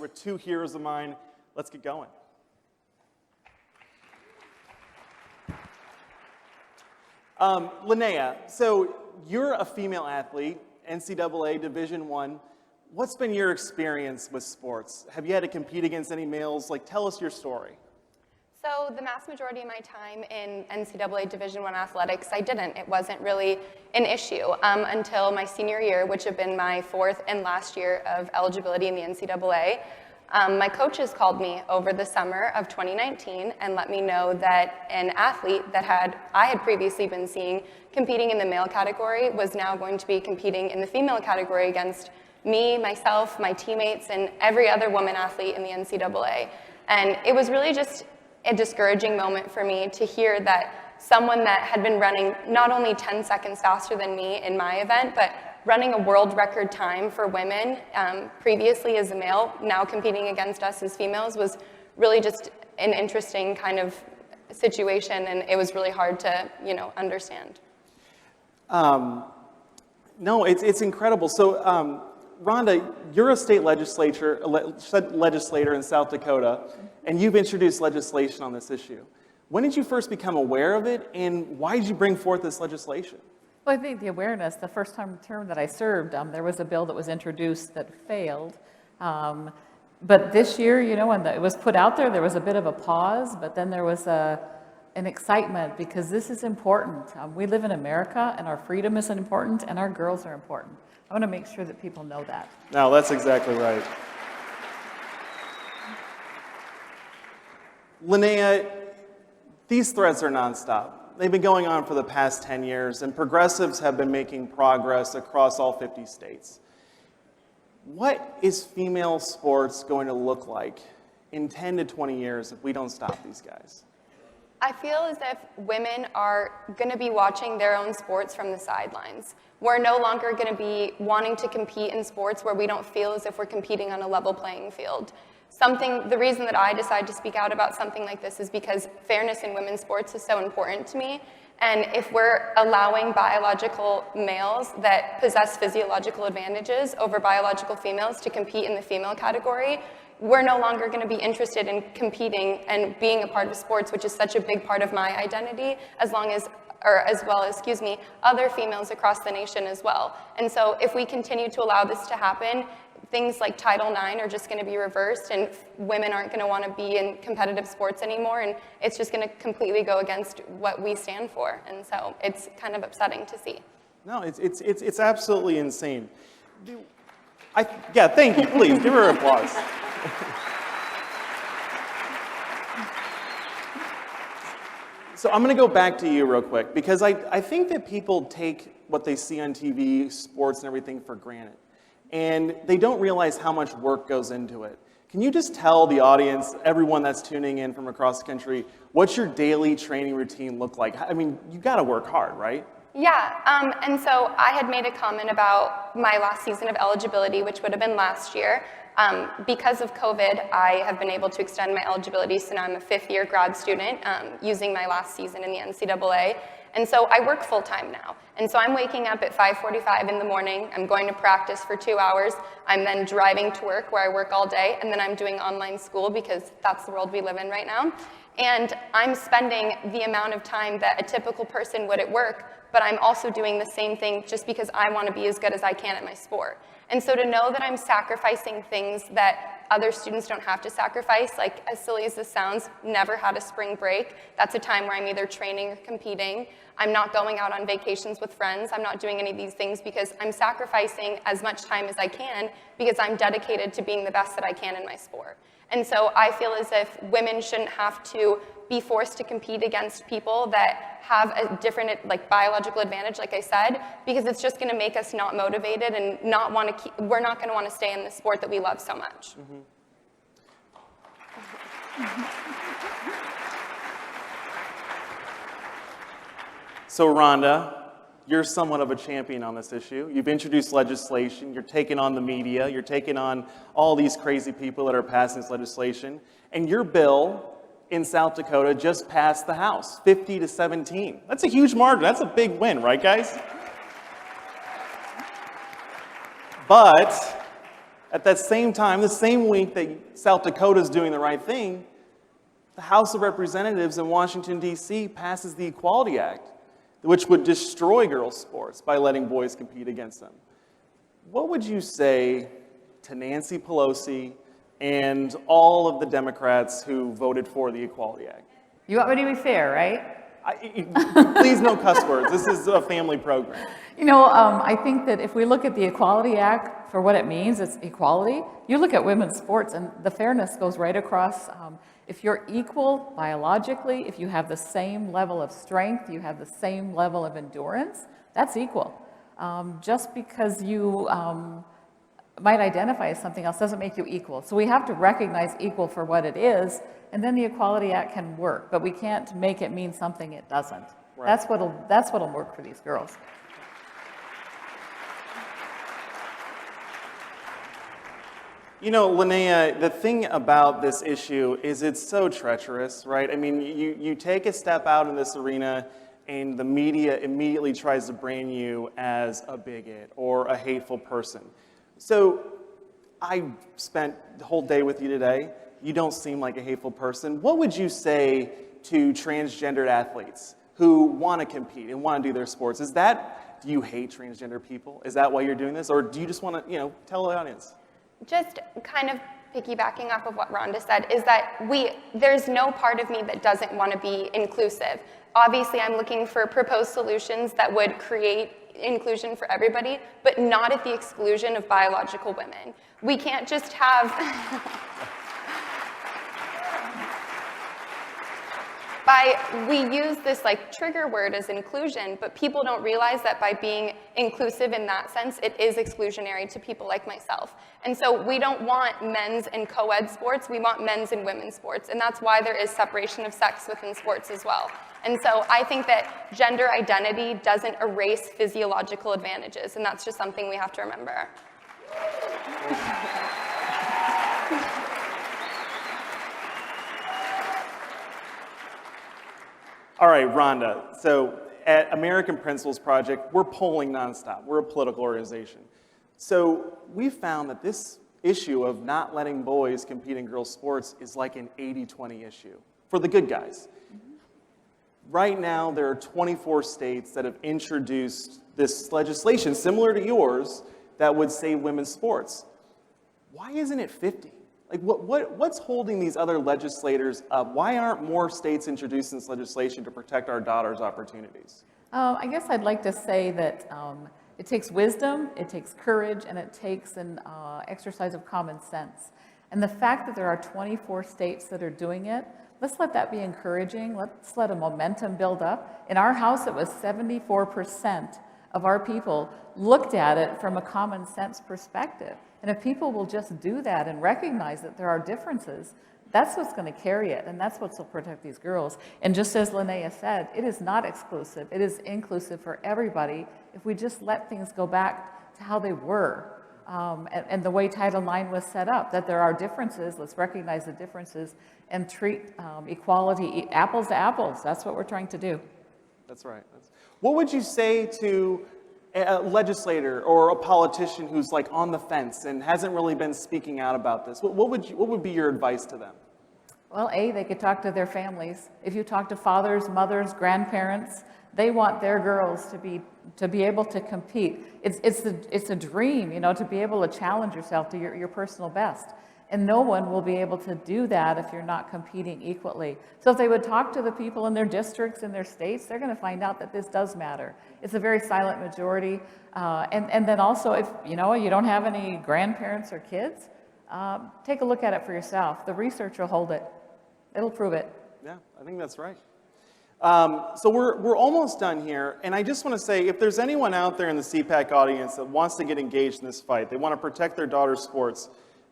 with two heroes of mine. Let's get going. Linnea, so you're a female athlete, NCAA Division I. What's been your experience with sports? Have you had to compete against any males? Like, tell us your story. So the vast majority of my time in NCAA Division I athletics, I didn't. It wasn't really an issue until my senior year, which had been my fourth and last year of eligibility in the NCAA. My coaches called me over the summer of 2019 and let me know that an athlete that I had previously been seeing competing in the male category was now going to be competing in the female category against me, myself, my teammates, and every other woman athlete in the NCAA. And it was really just a discouraging moment for me to hear that someone that had been running not only 10 seconds faster than me in my event, but running a world record time for women previously as a male, now competing against us as females, was really just an interesting kind of situation, and it was really hard to, understand. No, it's incredible. So, Rhonda, you're a state legislator in South Dakota, and you've introduced legislation on this issue. When did you first become aware of it, and why did you bring forth this legislation? Well, I think the awareness, the first term that I served, there was a bill that was introduced that failed. But this year, when it was put out there was a bit of a pause, but then there was an excitement because this is important. We live in America, and our freedom is important, and our girls are important. I want to make sure that people know that. No, that's exactly right. Linnea, these threats are nonstop. They've been going on for the past 10 years, and progressives have been making progress across all 50 states. What is female sports going to look like in 10 to 20 years if we don't stop these guys? I feel as if women are going to be watching their own sports from the sidelines. We're no longer going to be wanting to compete in sports where we don't feel as if we're competing on a level playing field. The reason that I decided to speak out about something like this is because fairness in women's sports is so important to me. And if we're allowing biological males that possess physiological advantages over biological females to compete in the female category, we're no longer going to be interested in competing and being a part of sports, which is such a big part of my identity, as well as other females across the nation as well. And so if we continue to allow this to happen, things like Title IX are just going to be reversed, and women aren't going to want to be in competitive sports anymore, and it's just going to completely go against what we stand for. And so it's kind of upsetting to see. No, it's absolutely insane. Thank you. Please give her an applause. So I'm going to go back to you real quick, because I think that people take what they see on TV, sports and everything for granted. And they don't realize how much work goes into it. Can you just tell the audience, everyone that's tuning in from across the country, what's your daily training routine look like? I mean, you got to work hard, right? Yeah, and so I had made a comment about my last season of eligibility, which would have been last year. Because of COVID, I have been able to extend my eligibility, so now I'm a fifth-year grad student using my last season in the NCAA. And so I work full-time now. And so I'm waking up at 5:45 in the morning. I'm going to practice for 2 hours. I'm then driving to work where I work all day. And then I'm doing online school because that's the world we live in right now. And I'm spending the amount of time that a typical person would at work, but I'm also doing the same thing just because I want to be as good as I can at my sport. And so to know that I'm sacrificing things that other students don't have to sacrifice, like as silly as this sounds, never had a spring break. That's a time where I'm either training or competing. I'm not going out on vacations with friends. I'm not doing any of these things because I'm sacrificing as much time as I can because I'm dedicated to being the best that I can in my sport. And so I feel as if women shouldn't have to be forced to compete against people that have a different biological advantage, like I said, because it's just going to make us not motivated and not want to we're not going to want to stay in the sport that we love so much. So Rhonda, you're somewhat of a champion on this issue. You've introduced legislation. You're taking on the media. You're taking on all these crazy people that are passing this legislation. And your bill in South Dakota just passed the House, 50-17. That's a huge margin. That's a big win, right, guys? But At that same time, the same week that South Dakota is doing the right thing, the House of Representatives in Washington, D.C. passes the Equality Act, which would destroy girls' sports by letting boys compete against them. What would you say to Nancy Pelosi and all of the Democrats who voted for the Equality Act? You want me to be fair, right? Please no cuss words. This is a family program. I think that if we look at the Equality Act for what it means, it's equality. You look at women's sports and the fairness goes right across. If you're equal biologically, if you have the same level of strength, you have the same level of endurance, that's equal. Just because you might identify as something else doesn't make you equal. So we have to recognize equal for what it is, and then the Equality Act can work, but we can't make it mean something it doesn't. Right. That's what'll work for these girls. Linnea, the thing about this issue is it's so treacherous, right? I mean, you take a step out in this arena and the media immediately tries to brand you as a bigot or a hateful person. So I spent the whole day with you today. You don't seem like a hateful person. What would you say to transgendered athletes who want to compete and want to do their sports? Do you hate transgender people? Is that why you're doing this? Or do you just want to, tell the audience? Just kind of piggybacking off of what Rhonda said, is that there's no part of me that doesn't want to be inclusive. Obviously, I'm looking for proposed solutions that would create inclusion for everybody, but not at the exclusion of biological women. We can't just have... We use this trigger word as inclusion, but people don't realize that by being inclusive in that sense, it is exclusionary to people like myself. And so we don't want men's and co-ed sports, we want men's and women's sports, and that's why there is separation of sex within sports as well. And so I think that gender identity doesn't erase physiological advantages, and that's just something we have to remember. All right, Rhonda, so at American Principles Project, we're polling nonstop. We're a political organization. So we found that this issue of not letting boys compete in girls' sports is like an 80-20 issue for the good guys. Right now, there are 24 states that have introduced this legislation similar to yours that would save women's sports. Why isn't it 50? What's holding these other legislators up? Why aren't more states introducing this legislation to protect our daughters' opportunities? I guess I'd like to say that it takes wisdom, it takes courage, and it takes an exercise of common sense. And the fact that there are 24 states that are doing it, let's let that be encouraging. Let's let a momentum build up. In our house, it was 74% of our people looked at it from a common sense perspective. And if people will just do that and recognize that there are differences, that's what's going to carry it, and that's what will protect these girls. And just as Linnea said, it is not exclusive. It is inclusive for everybody if we just let things go back to how they were and the way Title IX was set up, that there are differences. Let's recognize the differences and treat equality, apples to apples. That's what we're trying to do. That's right. What would you say to a legislator or a politician who's on the fence and hasn't really been speaking out about this? What would be your advice to them? Well, they could talk to their families. If you talk to fathers, mothers, grandparents, they want their girls to be able to compete. It's a dream, to be able to challenge yourself to your personal best. And no one will be able to do that if you're not competing equally. So if they would talk to the people in their districts, in their states, they're going to find out that this does matter. It's a very silent majority. And then also, if you don't have any grandparents or kids, take a look at it for yourself. The research will hold it. It'll prove it. Yeah, I think that's right. So we're almost done here, and I just want to say, if there's anyone out there in the CPAC audience that wants to get engaged in this fight, they want to protect their daughter's sports,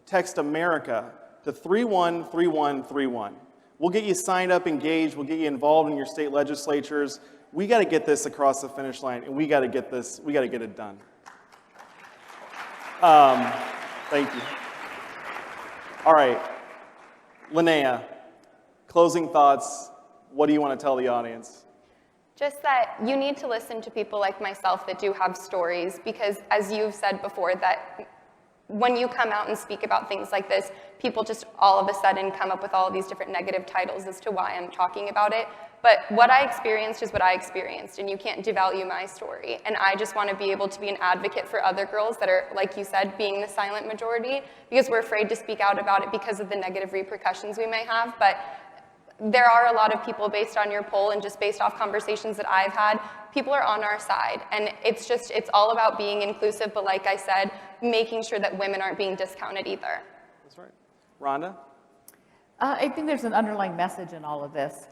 text America to 313131. We'll get you signed up, engaged, we'll get you involved in your state legislatures. We got to get this across the finish line, and we got to get it done. Thank you. All right, Linnea, closing thoughts. What do you want to tell the audience? Just that you need to listen to people like myself that do have stories, because as you've said before, that when you come out and speak about things like this, people just all of a sudden come up with all of these different negative titles as to why I'm talking about it. But what I experienced is what I experienced, and you can't devalue my story. And I just want to be able to be an advocate for other girls that are, like you said, being the silent majority, because we're afraid to speak out about it because of the negative repercussions we may have. But there are a lot of people, based on your poll and just based off conversations that I've had, people are on our side. And it's all about being inclusive, but like I said, making sure that women aren't being discounted either. That's right. Rhonda? I think there's an underlying message in all of this.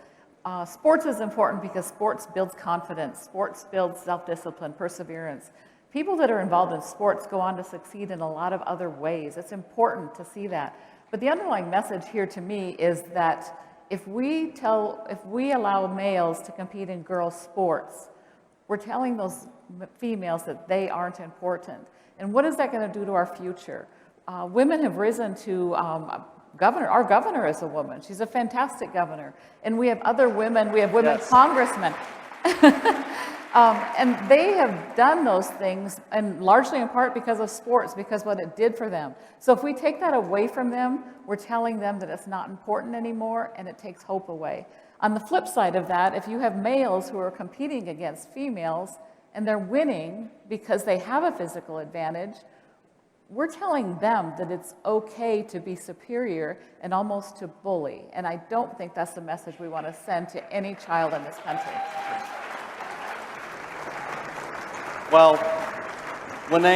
Sports is important because sports builds confidence. Sports builds self-discipline, perseverance. People that are involved in sports go on to succeed in a lot of other ways. It's important to see that. But the underlying message here to me is that if we allow males to compete in girls' sports, we're telling those females that they aren't important. And what is that going to do to our future? Women have risen to governor. Our governor is a woman. She's a fantastic governor. And we have other women. We have women congressmen. And they have done those things, and largely in part because of sports, because what it did for them. So if we take that away from them, we're telling them that it's not important anymore, and it takes hope away. On the flip side of that, if you have males who are competing against females, and they're winning because they have a physical advantage, we're telling them that it's okay to be superior and almost to bully. And I don't think that's the message we want to send to any child in this country. Well, Linnea,